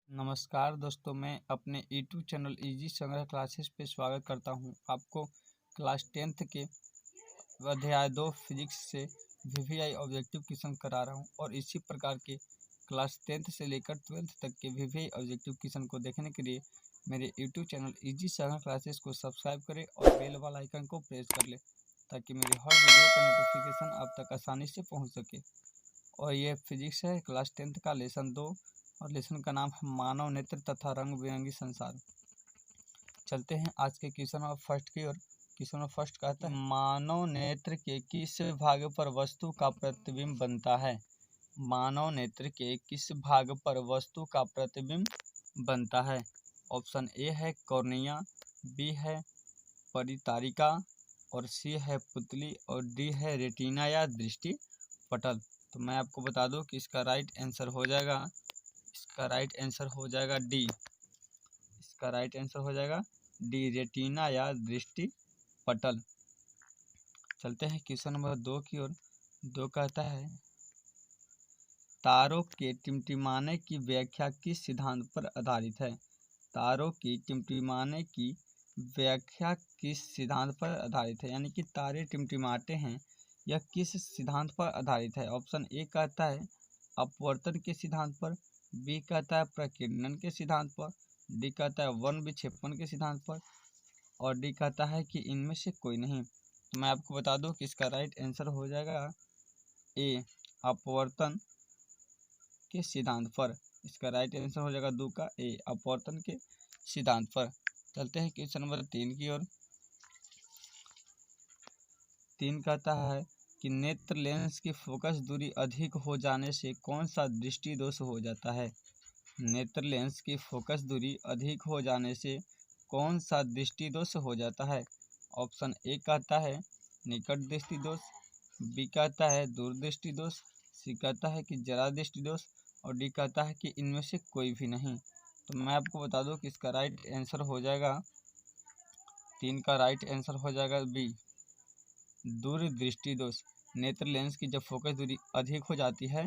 नमस्कार दोस्तों, मैं अपने यूट्यूब चैनल इजी संग्रह क्लासेस पे स्वागत करता हूं। आपको क्लास 10th के अध्याय 2 फिजिक्स से वीवीआई ऑब्जेक्टिव क्वेश्चन करा रहा हूं और इसी प्रकार के क्लास 10th से लेकर 12th तक के वीवीआई ऑब्जेक्टिव क्वेश्चन को देखने के लिए मेरे यूट्यूब चैनल इजी संग्रह क्लासेस को सब्सक्राइब करें और बेल वाला आइकन को प्रेस कर ले ताकि मेरी हर वीडियो का नोटिफिकेशन आप तक आसानी से पहुँच सके। और ये फिजिक्स है क्लास 10th का लेसन 2 और लेसन का नाम है मानव नेत्र तथा रंग बिरंगी संसार। चलते हैं आज के क्वेश्चन और फर्स्ट की ओर। क्वेश्चन और फर्स्ट कहता है, मानव नेत्र के किस भाग पर वस्तु का प्रतिबिंब बनता है? मानव नेत्र के किस भाग पर वस्तु का प्रतिबिंब बनता है? ऑप्शन ए है कॉर्निया, बी है परितारिका और सी है पुतली और डी है रेटिना या दृष्टि पटल। तो मैं आपको बता दूं कि इसका राइट आंसर हो जाएगा डी। इसका राइट आंसर हो जाएगा डी, रेटिना या दृष्टि पटल। चलते हैं क्वेश्चन नंबर 2 की ओर। 2 कहता है, तारों के टिमटिमाने की व्याख्या किस सिद्धांत पर आधारित है? तारों की टिमटिमाने की व्याख्या किस सिद्धांत पर आधारित है? यानी कि तारे टिमटिमाते हैं, यह किस सिद्धांत पर आधारित है? ऑप्शन ए कहता है अपवर्तन के सिद्धांत पर, बी कहता है प्रकीर्णन के सिद्धांत पर, डी कहता है वर्ण विक्षेपण के सिद्धांत पर और डी कहता है कि इनमें से कोई नहीं। तो मैं आपको बता दूं कि इसका राइट आंसर हो जाएगा ए, अपवर्तन के सिद्धांत पर। इसका राइट आंसर हो जाएगा 2 का ए, अपवर्तन के सिद्धांत पर। चलते हैं क्वेश्चन नंबर 3 की ओर। 3 कहता है कि नेत्र लेंस की फोकस दूरी अधिक हो जाने से कौन सा दृष्टि दोष हो जाता है? नेत्र लेंस की फोकस दूरी अधिक हो जाने से कौन सा दृष्टि दोष हो जाता है? ऑप्शन ए कहता है निकट दृष्टि दोष, बी कहता है दूर दृष्टि दोष, सी कहता है कि जरा दृष्टि दोष और डी कहता है कि इनमें से कोई भी नहीं। तो मैं आपको बता दूं कि इसका राइट आंसर हो जाएगा 3 का राइट आंसर हो जाएगा बी, दूर दृष्टि दोष। नेत्र लेंस की जब फोकस दूरी अधिक हो जाती है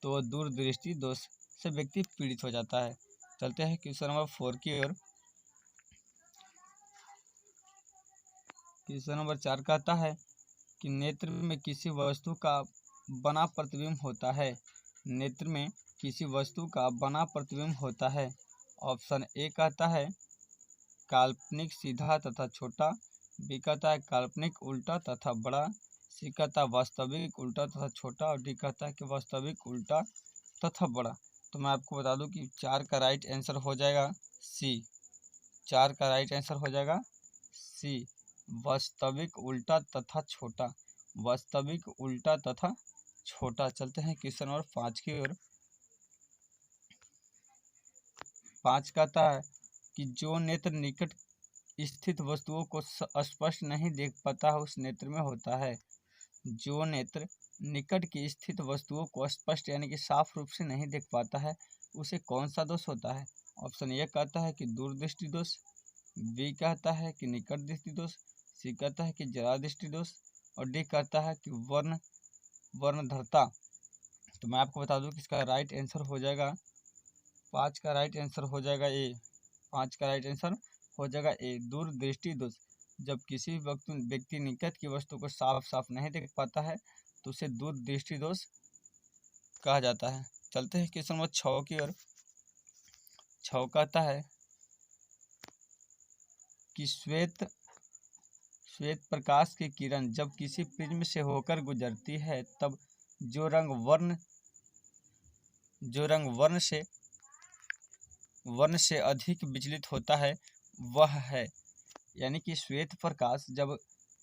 तो दूर दृष्टि दोष से व्यक्ति पीड़ित हो जाता है। चलते हैं क्वेश्चन नंबर 4 की ओर। क्वेश्चन नंबर 4 कहता है कि नेत्र में किसी वस्तु का बना प्रतिबिंब होता है। नेत्र में किसी वस्तु का बना प्रतिबिंब होता है। ऑप्शन ए कहता है काल्पनिक सीधा तथा छोटा, बी कहता है काल्पनिक उल्टा तथा बड़ा, सी कहता है वास्तविक उल्टा तथा छोटा और डी कहता है कि वास्तविक उल्टा तथा बड़ा। तो मैं आपको बता दूं कि 4 का राइट आंसर हो जाएगा सी। 4 का राइट आंसर हो जाएगा सी, वास्तविक उल्टा तथा छोटा। वास्तविक उल्टा तथा छोटा। चलते हैं क्वेश्चन नंबर 5 की ओर। 5 कहता है कि जो नेत्र निकट स्थित वस्तुओं को स्पष्ट नहीं देख पाता है उस नेत्र में होता है। जो नेत्र निकट की स्थित वस्तुओं को स्पष्ट यानी कि साफ रूप से नहीं देख पाता है उसे कौन सा दोष होता है? ऑप्शन ए कहता है कि दूरदृष्टि दोष, बी कहता है कि निकट दृष्टि दोष, सी कहता है कि जरा दृष्टि दोष और डी कहता है कि वर्णधरता। तो मैं आपको बता दूं कि इसका राइट आंसर हो जाएगा 5 का राइट आंसर हो जाएगा ए। 5 का राइट आंसर हो जाएगा ए, दूरदृष्टि दोष। जब किसी व्यक्ति निकट की वस्तु को साफ साफ नहीं देख पाता है तो उसे दूरदृष्टि दोष कहा जाता है। चलते हैं क्वेश्चन नंबर 6 की ओर। 6 कहता है कि श्वेत प्रकाश की किरण जब किसी प्रिज्म से होकर गुजरती है तब जो रंग वर्ण से अधिक विचलित होता है वह है, यानी कि श्वेत प्रकाश जब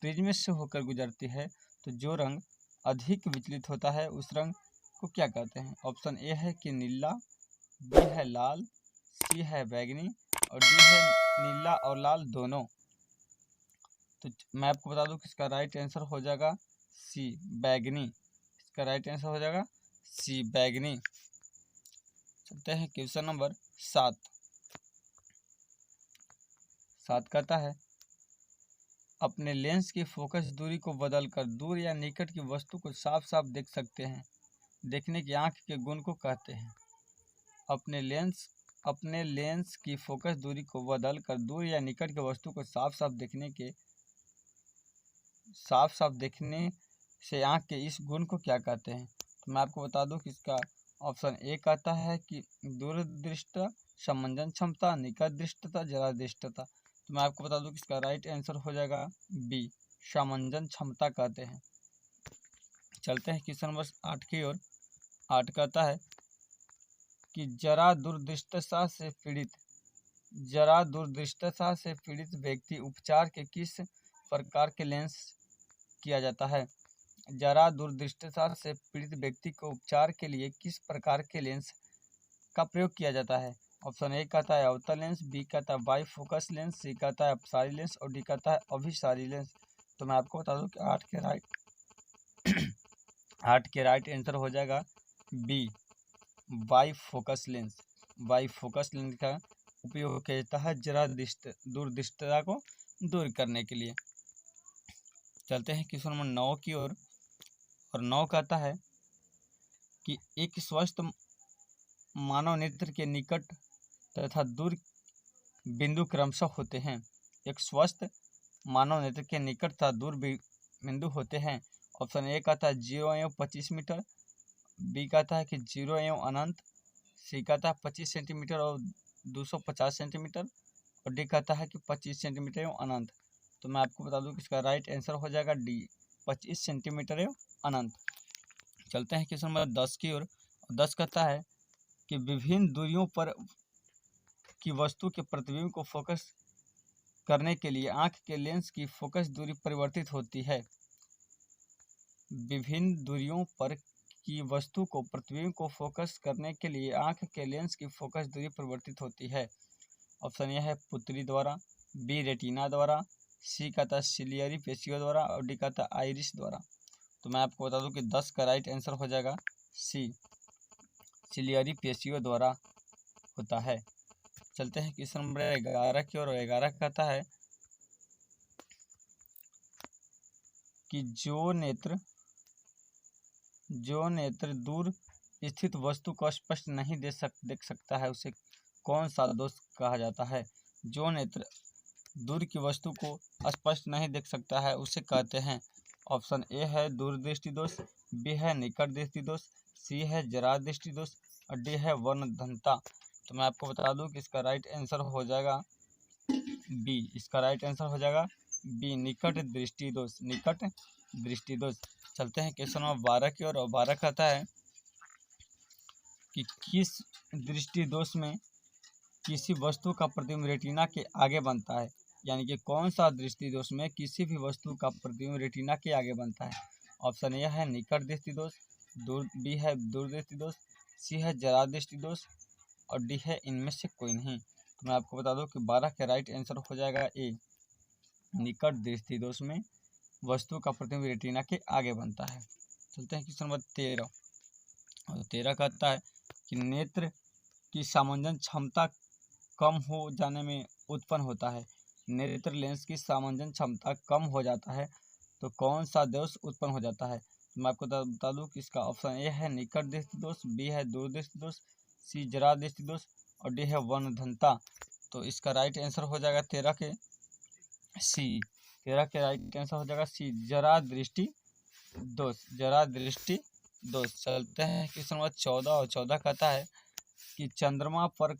प्रिज्म से होकर गुजरती है तो जो रंग अधिक विचलित होता है उस रंग को क्या कहते हैं? ऑप्शन ए है कि नीला, बी है लाल, सी है बैगनी और डी है नीला और लाल दोनों। तो मैं आपको बता दूं कि इसका राइट आंसर हो जाएगा सी, बैगनी। इसका राइट आंसर हो जाएगा सी, बैगनी। चलते हैं क्वेश्चन नंबर 7। 7 कहता है अपने लेंस की फोकस दूरी को बदलकर दूर या निकट की वस्तु को साफ साफ देख सकते हैं। देखने की आंख के गुण को कहते हैं। अपने लेंस अपने लेंस की फोकस दूरी को बदलकर दूर या निकट के वस्तु को साफ साफ देखने से आँख के इस गुण को क्या कहते हैं? तो मैं आपको बता दूं कि इसका ऑप्शन ए कहता है कि दूरदृष्टता, समंजन क्षमता, निकट दृष्टता, जरा दृष्टता। तो मैं आपको बता दूं कि इसका राइट आंसर हो जाएगा बी, समंजन क्षमता कहते हैं। चलते हैं क्वेश्चन नंबर 8 की ओर। 8 कहता है कि जरा दूरदृष्टता से पीड़ित व्यक्ति उपचार के किस प्रकार के लेंस किया जाता है? जरा दूरदृष्टता से पीड़ित व्यक्ति को उपचार के लिए किस प्रकार के लेंस का प्रयोग किया जाता है? ऑप्शन ए कहता है अवतल लेंस, बी कहता है बाइफोकस लेंस, सी कहता है अपसारी लेंस और डी कहता है अभिसारी लेंस। तो मैं आपको बता दूं कि 8 के राइट आंसर हो जाएगा बी, बाइफोकस लेंस। बाइफोकस लेंस का उपयोग किया जाता है जरा दूरदृष्टता को दूर करने के लिए। चलते हैं क्वेश्चन नंबर 9 की ओर। और 9 कहता है कि एक स्वस्थ मानव नेत्र के निकट तथा दूर बिंदु क्रमशः होते हैं। एक स्वस्थ मानव नेत्र के निकट तथा दूर बिंदु होते हैं। ऑप्शन ए कहता है 0 एवं 25 मीटर, बी कहता है कि 0 एवं अनंत, सी कहता है 25 सेंटीमीटर और 250 सेंटीमीटर और डी कहता है कि 25 सेंटीमीटर एवं अनंत। तो मैं आपको बता दूं कि इसका राइट आंसर हो जाएगा डी, 25 सेंटीमीटर एवं अनंत। चलते हैं क्वेश्चन नंबर 10 की ओर। 10 कहता है कि विभिन्न दूरियों पर की वस्तु के प्रतिबिंब को फोकस करने के लिए आंख के लेंस की फोकस दूरी परिवर्तित होती है। विभिन्न दूरियों पर की वस्तु को प्रतिबिंब को फोकस करने के लिए आंख के लेंस की फोकस दूरी परिवर्तित होती है। ऑप्शन ए है पुतली द्वारा, बी रेटिना द्वारा, सी कहता है सिलियरी पेशियों द्वारा और डी कहता है आइरिस द्वारा। तो मैं आपको बता दूं कि 10 का राइट आंसर हो जाएगा सी, सिलियरी पेशियों द्वारा होता है। चलते हैं क्वेश्चन नंबर 11 की ओर। 11 कहता है कि जो नेत्र दूर स्थित वस्तु को स्पष्ट नहीं देख सकता है उसे कौन सा दोष कहा जाता है? जो नेत्र दूर की वस्तु को स्पष्ट नहीं देख सकता है उसे कहते हैं। ऑप्शन ए है दूरदृष्टि दोष, बी है निकट दृष्टि दोष, सी है जरा दृष्टि दोष और डी है वर्णधनता। तो मैं आपको बता दूं कि इसका राइट आंसर हो जाएगा बी, इसका राइट आंसर हो जाएगा बी, निकट दृष्टि दोष, निकट दृष्टि दोष। चलते हैं क्वेश्चन नंबर 12 की ओर। 12 कहता है कि किस दृष्टि दोष में किसी वस्तु का प्रतिबिंब रेटिना के आगे बनता है? यानी कि कौन सा दृष्टि दोष में किसी भी वस्तु का प्रतिबिंब रेटिना के आगे बनता है? ऑप्शन ए है निकट दृष्टि दोष, बी है दूरदृष्टि दोष, सी है जरा दृष्टि दोष और डी है इनमें से कोई नहीं। तो मैं आपको बता दूं कि 12 का राइट आंसर हो जाएगा ए, निकट दृष्टि दोष में वस्तु का प्रतिबिंब रेटिना के आगे बनता है। चलते हैं क्वेश्चन नंबर 13। और 13 कहता है कि नेत्र की सामंजन क्षमता कम हो जाने में उत्पन्न होता है। नेत्र लेंस की सामंजन क्षमता कम हो जाता है तो कौन सा दोष उत्पन्न हो जाता है? तो मैं आपको बता दूं कि इसका ऑप्शन ए है निकट दृष्टि दोष, बी है दूरदृष्टि दोष, सी जरा दृष्टि दोष और डी है वर्णधनता। तो इसका राइट आंसर हो जाएगा 13 के सी, 13 के राइट आंसर हो जाएगा सी, जरा दृष्टि दोष, जरा दृष्टि दोष। चलते हैं क्वेश्चन नंबर 14। और 14 कहता है कि चंद्रमा पर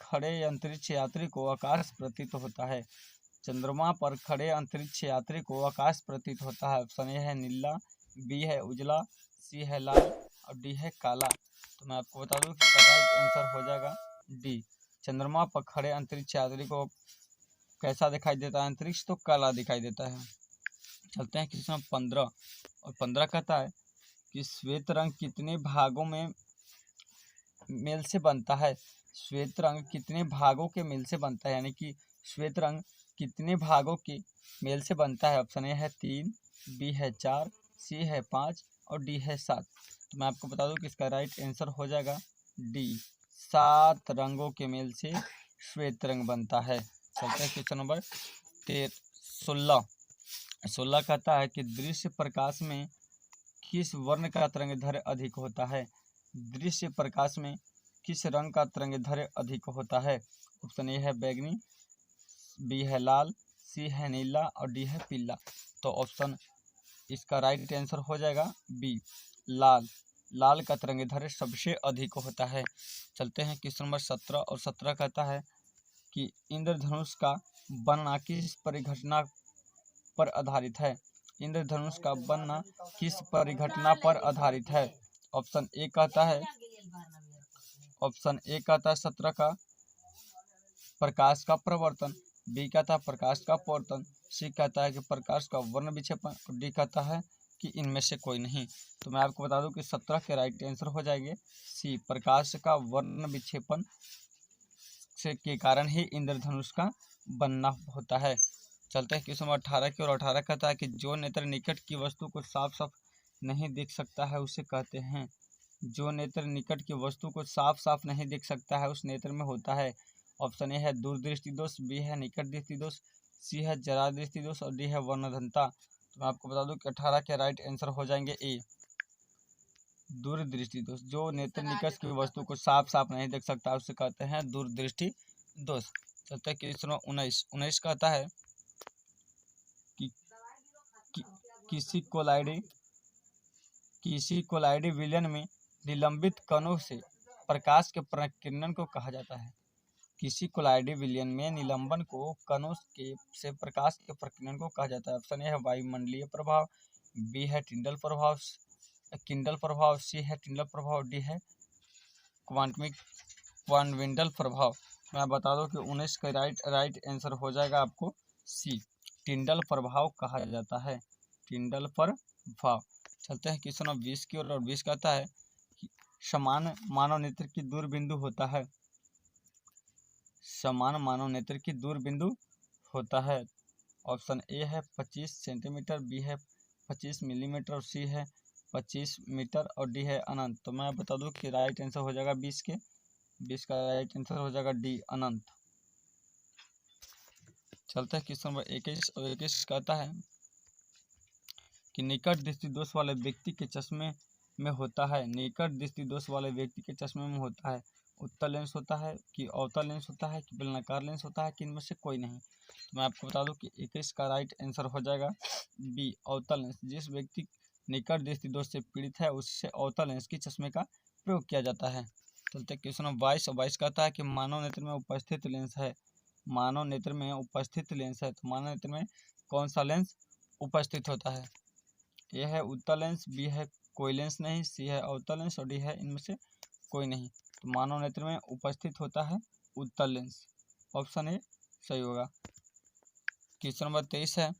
खड़े अंतरिक्ष यात्री को आकाश प्रतीत होता है। चंद्रमा पर खड़े अंतरिक्ष यात्री को आकाश प्रतीत होता है। ऑप्शन ए है नीला, बी है उजला, सी है लाल और डी है काला। तो मैं आपको बता दूं कि राइट आंसर हो जाएगा डी, चंद्रमा पर खड़े अंतरिक्ष यात्री को कैसा दिखाई देता है अंतरिक्ष? तो काला दिखाई देता है। चलते हैं क्वेश्चन 15। और 15 कहता है कि श्वेत रंग कितने भागों में मेल से बनता है? श्वेत रंग कितने भागों के मेल से बनता है, यानी कि श्वेत रंग कितने भागों के मेल से बनता है? ऑप्शन ए है 3, बी है 4, सी है 5 और डी है 7। तो मैं आपको बता दूं कि इसका राइट आंसर हो जाएगा डी, 7 रंगों के मेल से श्वेत रंग बनता है। चलते हैं क्वेश्चन नंबर 16 कहता है कि दृश्य प्रकाश में किस वर्ण का तरंग दैर्घ्य अधिक होता है? दृश्य प्रकाश में किस रंग का तरंगदैर्घ्य अधिक होता है? ऑप्शन ए है बैगनी, बी है लाल, सी है नीला और डी है पीला। तो ऑप्शन इसका राइट आंसर हो जाएगा बी, लाल। लाल का तरंगदैर्घ्य सबसे अधिक होता है। चलते हैं क्वेश्चन नंबर 17 और 17 कहता है कि इंद्रधनुष का बनना किस परिघटना पर आधारित है? इंद्रधनुष का बनना किस परिघटना पर आधारित है? ऑप्शन ए कहता है 17 का प्रकाश का प्रवर्तन, बी कहता है प्रकाश का अपवर्तन, सी कहता है कि प्रकाश का वर्ण विक्षेपण और डी कहता है कि इनमें से कोई नहीं। तो मैं आपको बता दूं कि 17 के राइट आंसर हो जाएंगे सी, प्रकाश का वर्ण विक्षेपण से के कारण ही इंद्रधनुष का बनना होता है। चलते हैं क्वेश्चन नंबर 18 की ओर। 18 कहता है कि जो नेत्र निकट की वस्तु को साफ साफ नहीं देख सकता है उसे कहते हैं। जो नेत्र निकट की वस्तु को साफ साफ नहीं देख सकता है उस नेत्र में होता है। ऑप्शन ए है दूरदृष्टि दोष, बी है निकट दृष्टि दोष, सी है जरा दृष्टि दोष और डी है वर्णधनता। तो मैं आपको बता दूं कि 18 के राइट आंसर हो जाएंगे ए, दूरदृष्टि दोष। जो नेत्र निकट की वस्तु को साफ साफ नहीं देख सकता उसे कहते हैं दूरदृष्टि दोष। चलते हैं क्वेश्चन नंबर 19 कहता है कि किसी कोलाइडी विलयन में निलंबित कणों से प्रकाश के प्रकीर्णन को कहा जाता है। किसी कोलाइडी विलयन में निलंबन को कणों से प्रकाश के प्रकीर्णन को कहा जाता है। ऑप्शन ए है वायुमंडलीय प्रभाव, बी है किंडल प्रभाव, सी है टिंडल प्रभाव, डी है क्वांटविंडल प्रभाव। मैं बता दूं कि 19 का राइट आंसर हो जाएगा आपको सी, टिंडल प्रभाव कहा जाता है, टिंडल प्रभाव। चलते हैं क्वेश्चन नंबर 20 की ओर। और 20 कहता है कि समान मानव नेत्र की दूरबिंदु होता है। समान मानव नेत्र की दूरबिंदु होता है। ऑप्शन ए है 25 सेंटीमीटर, बी है 25 मिलीमीटर और सी है 25 मीटर और डी है अनंत। तो मैं बता दूं कि राइट आंसर हो जाएगा 20 का राइट आंसर हो जाएगा डी, अनंत। चलते हैं क्वेश्चन नंबर 21 और 21 कहता है कि निकट दृष्टि दोष वाले व्यक्ति के चश्मे में होता है। निकट दृष्टि दोष वाले व्यक्ति के चश्मे में होता है उत्तल लेंस होता है कि अवतल लेंस होता है कि बेलनाकार लेंस होता है कि इनमें से कोई नहीं। तो मैं आपको बता दूं कि 21 का राइट आंसर हो जाएगा बी, अवतल लेंस। जिस व्यक्ति निकट दृष्टि दोष से पीड़ित है उससे अवतल लेंस की चश्मे का प्रयोग किया जाता है। चलते क्वेश्चन नंबर 22 और 22 कहता है कि मानव नेत्र में उपस्थित लेंस है। मानव नेत्र में उपस्थित लेंस है, तो मानव नेत्र में कौन सा लेंस उपस्थित होता है? ए है उत्तल लेंस, बी है कोई लेंस नहीं, सी है अवतल लेंस और डी है इनमें से कोई नहीं। तो मानव नेत्र में उपस्थित होता है उत्तल लेंस, ऑप्शन ए सही होगा। क्वेश्चन नंबर 23 है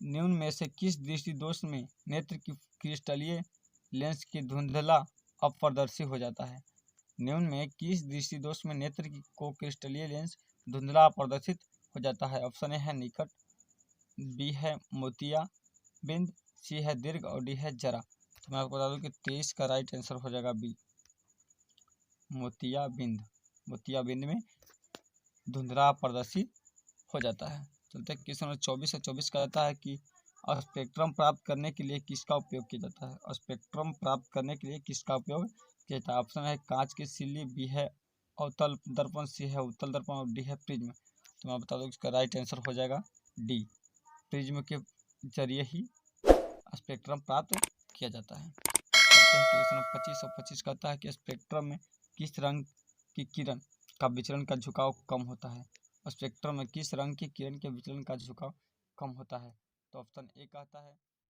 निम्न में से किस दृष्टि दोष में नेत्र की क्रिस्टलीय लेंस की धुंधला अपारदर्शी हो जाता है? निम्न में किस दृष्टि दोष में नेत्र को क्रिस्टलीय लेंस धुंधला अपारदर्शित हो जाता है? ऑप्शन ए है निकट, बी है मोतियाबिंद, सी है दीर्घ और डी है जरा। तो मैं आपको बता दूं कि 23 का राइट आंसर हो जाएगा बी, मोतियाबिंद। मोतियाबिंद में धुंधला अपारदर्शी हो जाता है। चलते हैं क्वेश्चन नंबर 24 और 24 कहता है कि स्पेक्ट्रम प्राप्त करने के लिए किसका उपयोग किया जाता है? स्पेक्ट्रम प्राप्त करने के लिए किसका उपयोग किया जाता है? ऑप्शन है कांच की सिल्ली, बी है अवतल दर्पण, सी है उत्तल दर्पण और डी है प्रिज्म। तो मैं बता दूं इसका राइट आंसर हो जाएगा डी, प्रिज्म के जरिए ही स्पेक्ट्रम प्राप्त किया जाता है। क्वेश्चन 25 और 25 कहता है कि स्पेक्ट्रम में किस रंग की किरण का विचलन का झुकाव कम होता है? स्पेक्ट्रम में किस रंग की किरण के विचलन का झुकाव कम होता है? तो ऑप्शन ए कहता है